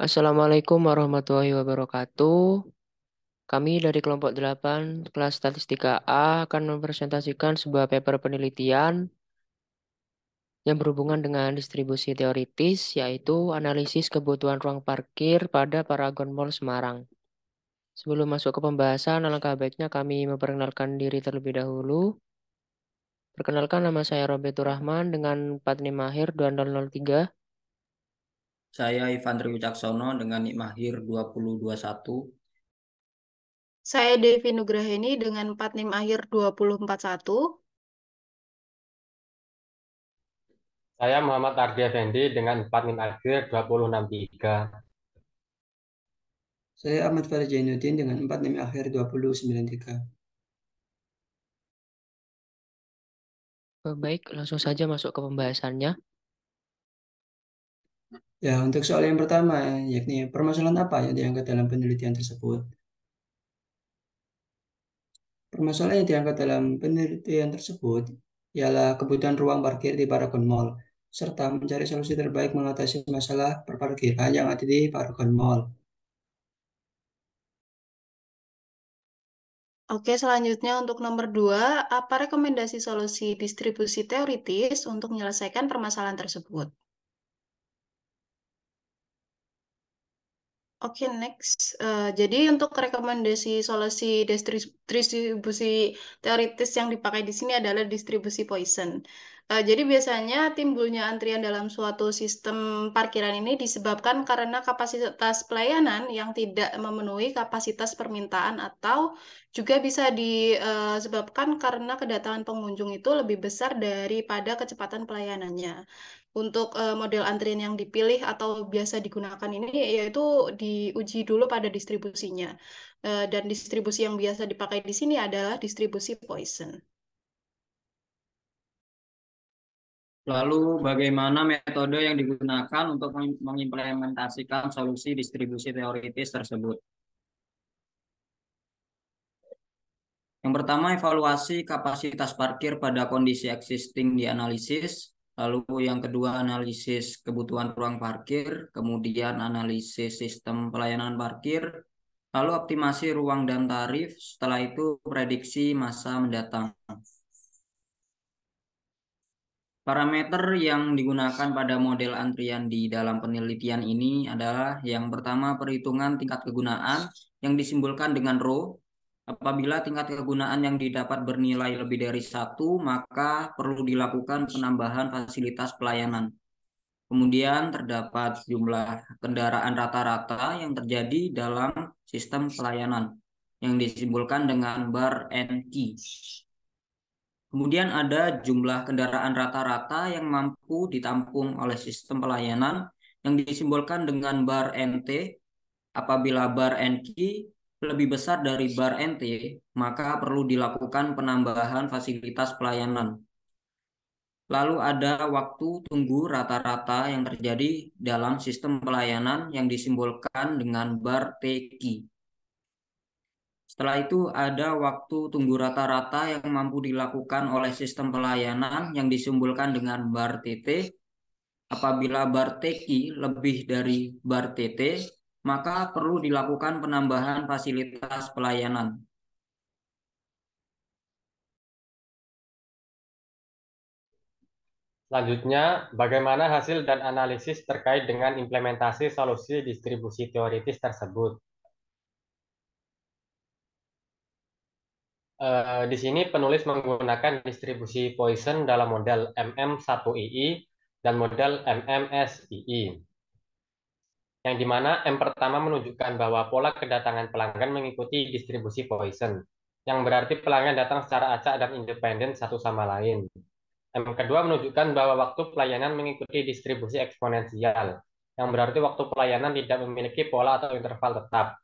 Assalamualaikum warahmatullahi wabarakatuh. Kami dari kelompok 8 kelas Statistika A akan mempresentasikan sebuah paper penelitian yang berhubungan dengan distribusi teoritis, yaitu analisis kebutuhan ruang parkir pada Paragon Mall Semarang. Sebelum masuk ke pembahasan, alangkah baiknya kami memperkenalkan diri terlebih dahulu. Perkenalkan, nama saya Robetur Rahman dengan plat NIM akhir 2003. Saya Ivan Triwicaksono dengan NIK Mahir 2021. Saya Devi Nugraheni dengan plat NIM akhir 2041. Saya Muhammad Ardi Effendi dengan 4 NIM akhir 2063. Saya Ahmad Farid Jainuddin dengan 4 NIM akhir 2093. Baik, langsung saja masuk ke pembahasannya. Ya, untuk soal yang pertama, yakni permasalahan apa yang diangkat dalam penelitian tersebut? Permasalahan yang diangkat dalam penelitian tersebut ialah kebutuhan ruang parkir di Paragon Mall, serta mencari solusi terbaik mengatasi masalah perparkiran yang ada di Paragon Mall. Oke, selanjutnya untuk nomor 2, apa rekomendasi solusi distribusi teoritis untuk menyelesaikan permasalahan tersebut? Oke, next. Jadi untuk rekomendasi solusi distribusi teoritis yang dipakai di sini adalah distribusi Poisson. Jadi biasanya timbulnya antrian dalam suatu sistem parkiran ini disebabkan karena kapasitas pelayanan yang tidak memenuhi kapasitas permintaan atau juga bisa disebabkan karena kedatangan pengunjung itu lebih besar daripada kecepatan pelayanannya. Untuk model antrian yang dipilih atau biasa digunakan ini yaitu diuji dulu pada distribusinya. Dan distribusi yang biasa dipakai di sini adalah distribusi Poisson. Lalu bagaimana metode yang digunakan untuk mengimplementasikan solusi distribusi teoritis tersebut? Yang pertama, evaluasi kapasitas parkir pada kondisi existing dianalisis. Lalu yang kedua, analisis kebutuhan ruang parkir. Kemudian analisis sistem pelayanan parkir. Lalu optimasi ruang dan tarif. Setelah itu prediksi masa mendatang. Parameter yang digunakan pada model antrian di dalam penelitian ini adalah yang pertama perhitungan tingkat kegunaan yang disimbolkan dengan rho. Apabila tingkat kegunaan yang didapat bernilai lebih dari 1, maka perlu dilakukan penambahan fasilitas pelayanan. Kemudian terdapat jumlah kendaraan rata-rata yang terjadi dalam sistem pelayanan yang disimbolkan dengan bar NQ. Kemudian ada jumlah kendaraan rata-rata yang mampu ditampung oleh sistem pelayanan yang disimbolkan dengan bar NT. Apabila bar NQ lebih besar dari bar NT, maka perlu dilakukan penambahan fasilitas pelayanan. Lalu ada waktu tunggu rata-rata yang terjadi dalam sistem pelayanan yang disimbolkan dengan bar TQ. Setelah itu ada waktu tunggu rata-rata yang mampu dilakukan oleh sistem pelayanan yang disimbolkan dengan bar TT. Apabila bar TQ lebih dari bar TT, maka perlu dilakukan penambahan fasilitas pelayanan. Selanjutnya, bagaimana hasil dan analisis terkait dengan implementasi solusi distribusi teoritis tersebut? Di sini penulis menggunakan distribusi Poisson dalam model MM1II dan model MMSII. Yang dimana M pertama menunjukkan bahwa pola kedatangan pelanggan mengikuti distribusi Poisson, yang berarti pelanggan datang secara acak dan independen satu sama lain. M kedua menunjukkan bahwa waktu pelayanan mengikuti distribusi eksponensial, yang berarti waktu pelayanan tidak memiliki pola atau interval tetap.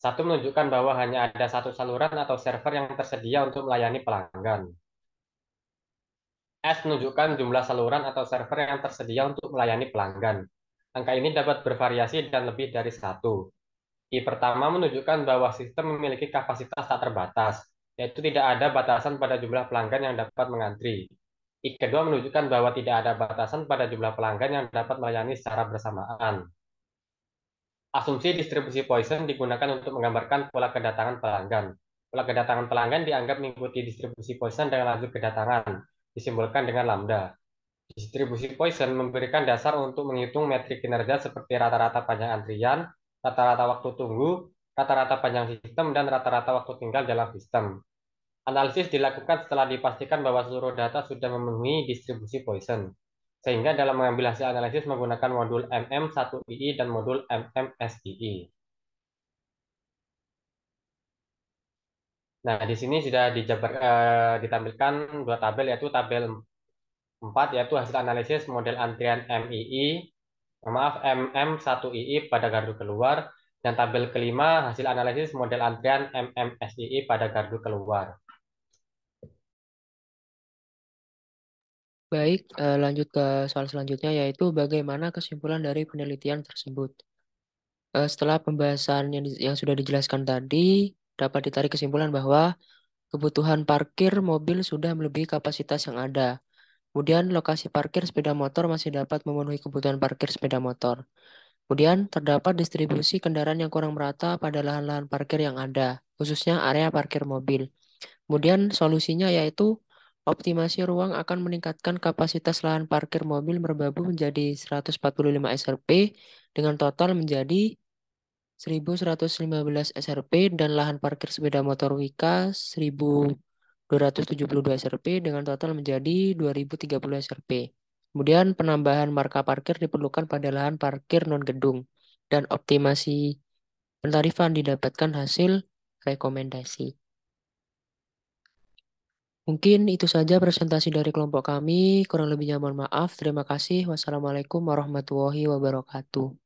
Satu menunjukkan bahwa hanya ada satu saluran atau server yang tersedia untuk melayani pelanggan. S menunjukkan jumlah saluran atau server yang tersedia untuk melayani pelanggan. Angka ini dapat bervariasi dan lebih dari satu. I pertama menunjukkan bahwa sistem memiliki kapasitas tak terbatas, yaitu tidak ada batasan pada jumlah pelanggan yang dapat mengantri. I kedua menunjukkan bahwa tidak ada batasan pada jumlah pelanggan yang dapat melayani secara bersamaan. Asumsi distribusi Poisson digunakan untuk menggambarkan pola kedatangan pelanggan. Pola kedatangan pelanggan dianggap mengikuti distribusi Poisson dengan laju kedatangan, disimbolkan dengan lambda. Distribusi Poisson memberikan dasar untuk menghitung metrik kinerja seperti rata-rata panjang antrian, rata-rata waktu tunggu, rata-rata panjang sistem, dan rata-rata waktu tinggal dalam sistem. Analisis dilakukan setelah dipastikan bahwa seluruh data sudah memenuhi distribusi Poisson. Sehingga dalam mengambil hasil analisis menggunakan modul MM1II dan modul MMSII. Nah, di sini sudah ditampilkan dua tabel, yaitu tabel 4, yaitu hasil analisis model antrian MM1II pada gardu keluar, dan tabel kelima hasil analisis model antrian MMSII pada gardu keluar. Baik, lanjut ke soal selanjutnya yaitu bagaimana kesimpulan dari penelitian tersebut. Setelah pembahasan yang sudah dijelaskan tadi, dapat ditarik kesimpulan bahwa kebutuhan parkir mobil sudah melebihi kapasitas yang ada. Kemudian lokasi parkir sepeda motor masih dapat memenuhi kebutuhan parkir sepeda motor. Kemudian terdapat distribusi kendaraan yang kurang merata pada lahan-lahan parkir yang ada, khususnya area parkir mobil. Kemudian solusinya yaitu optimasi ruang akan meningkatkan kapasitas lahan parkir mobil merbabu menjadi 145 SRP dengan total menjadi 1115 SRP dan lahan parkir sepeda motor Wika 1272 SRP dengan total menjadi 2030 SRP. Kemudian penambahan marka parkir diperlukan pada lahan parkir non-gedung dan optimasi pentarifan didapatkan hasil rekomendasi. Mungkin itu saja presentasi dari kelompok kami. Kurang lebihnya mohon maaf. Terima kasih. Wassalamualaikum warahmatullahi wabarakatuh.